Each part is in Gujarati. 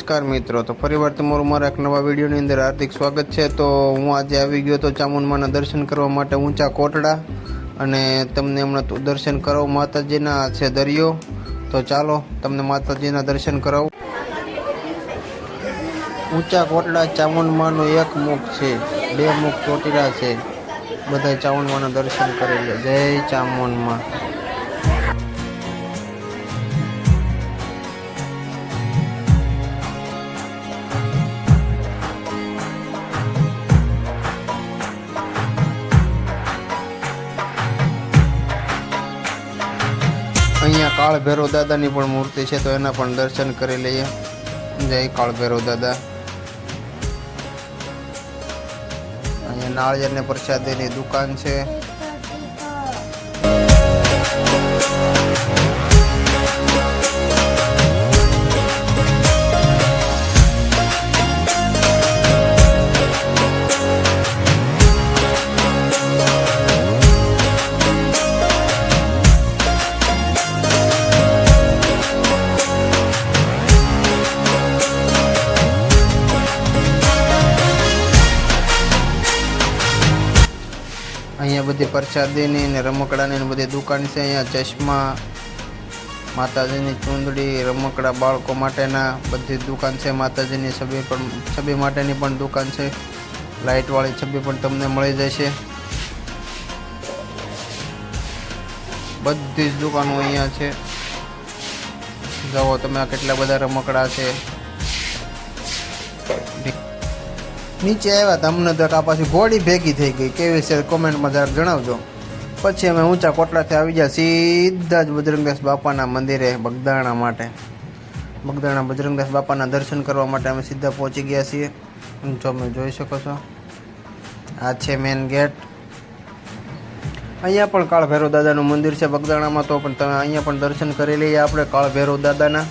નમસ્કાર મિત્રો, તો ફરીવાર તમારું મારા એક નવા વિડીયોની અંદર હાર્દિક સ્વાગત છે। તો હું આજે આવી ગયો તો ચામુંડમાના દર્શન કરવા માટે ઊંચા કોટડા, અને તમને હમણાં દર્શન કરાવું માતાજીના છે દરિયો। તો ચાલો તમને માતાજીના દર્શન કરાવું। ઊંચા કોટડા ચામુંડમાનું એક મુખ છે, બે મુખ ચોટીલા છે। બધા ચામુંડમાના દર્શન કરી લો। જય ચામુંડમાં। અહીંયા કાળ ભૈરવ દાદાની પણ મૂર્તિ છે, તો એના પણ દર્શન કરી લઈએ। જય કાળ ભૈરવ દાદા। અહીંયા નાળિયેર ને પ્રસાદીની દુકાન છે। અહીંયા બધી પ્રસાદીની ને રમકડાની ને બધી દુકાન છે। અહીંયા ચશ્મા, માતાજીની ચૂંદડી, રમકડા બાળકો માટેના બધી દુકાન છે। માતાજીની છબી માટેની પણ દુકાન છે, લાઇટવાળી છબી પણ તમને મળી જશે। બધી જ દુકાનો અહીંયા છે। જુઓ તમે આ કેટલા બધા રમકડા છે। નીચે આવ્યા તમને તો આ પાછી ઘોડી ભેગી થઈ ગઈ, કેવી છે કોમેન્ટમાં જરાક જણાવજો। પછી અમે ઊંચા કોટલાથી આવી ગયા સીધા જ બજરંગદાસ બાપાના મંદિરે બગદાણા માટે। બગદાણા બજરંગદાસ બાપાના દર્શન કરવા માટે અમે સીધા પહોંચી ગયા છીએ। જો તમે જોઈ શકો છો, આ છે મેન ગેટ। અહીંયા પણ કાળ ભૈરવ દાદાનું મંદિર છે બગદાણામાં, તો પણ તમે અહીંયા પણ દર્શન કરી લઈએ આપણે કાળ ભૈરવ દાદાના।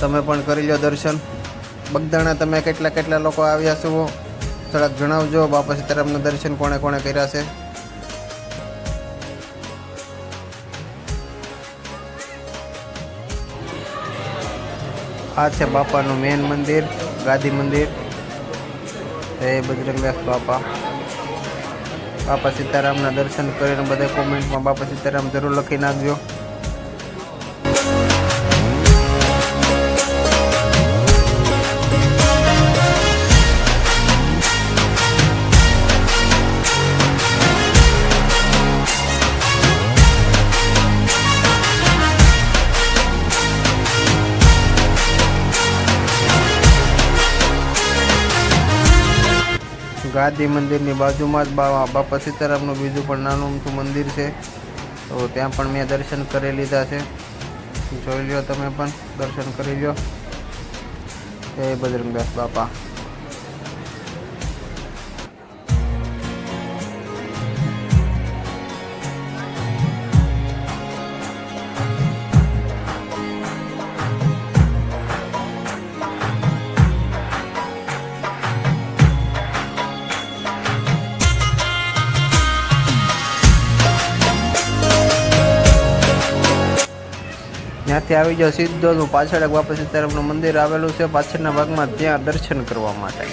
તમે પણ કરી લો દર્શન। બગદાણા તમે કેટલા લોકો આવ્યા છો જરાક જણાવજો। બાપા સીતારામના દર્શન કોણે કોણે કર્યા છે? આ છે બાપાનું મેન મંદિર, ગાદી મંદિર। જય બજરંગદાસ બાપા। બાપા સીતારામના દર્શન કરીને બધા કોમેન્ટમાં બાપા સીતારામ જરૂર લખી નાખજો। ગાદી મંદિરની બાજુમાં જ બાપા સીતારામનું બીજું પણ નાનું મોટું મંદિર છે, તો ત્યાં પણ મેં દર્શન કરી લીધા છે। જોઈ લો તમે પણ દર્શન કરી લો। જય બજરંગદાસ બાપા। ત્યાંથી આવી જાઓ સીધો જ પાછળ એક બાપા સીતારામનું મંદિર આવેલું છે પાછળના ભાગમાં, ત્યાં દર્શન કરવા માટે।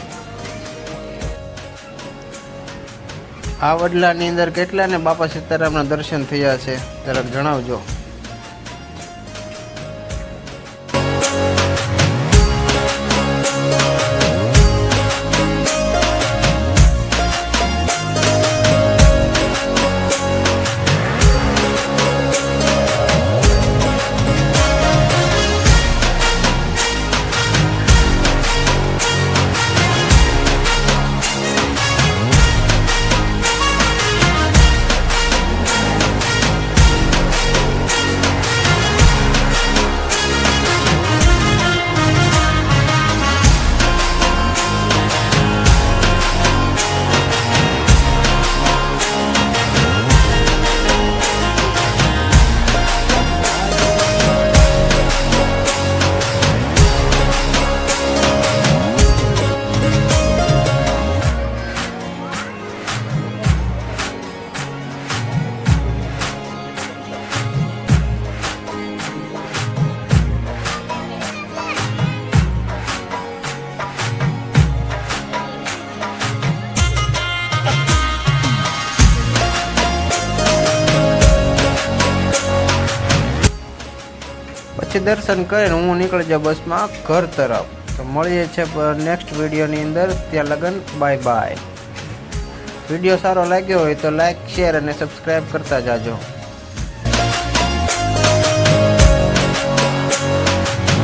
આ વડલાની અંદર કેટલાને બાપા સીતારામના દર્શન થયા છે જરાક જણાવજો। પછી દર્શન કરીને હું નીકળી જાઉં બસમાં ઘર તરફ. તો મળીએ છે નેક્સ્ટ વિડીયોની અંદર. ત્યાં લગન બાય બાય. વિડીયો સારો લાગ્યો હોય તો લાઈક, શેર અને સબસ્ક્રાઈબ કરતા જાજો.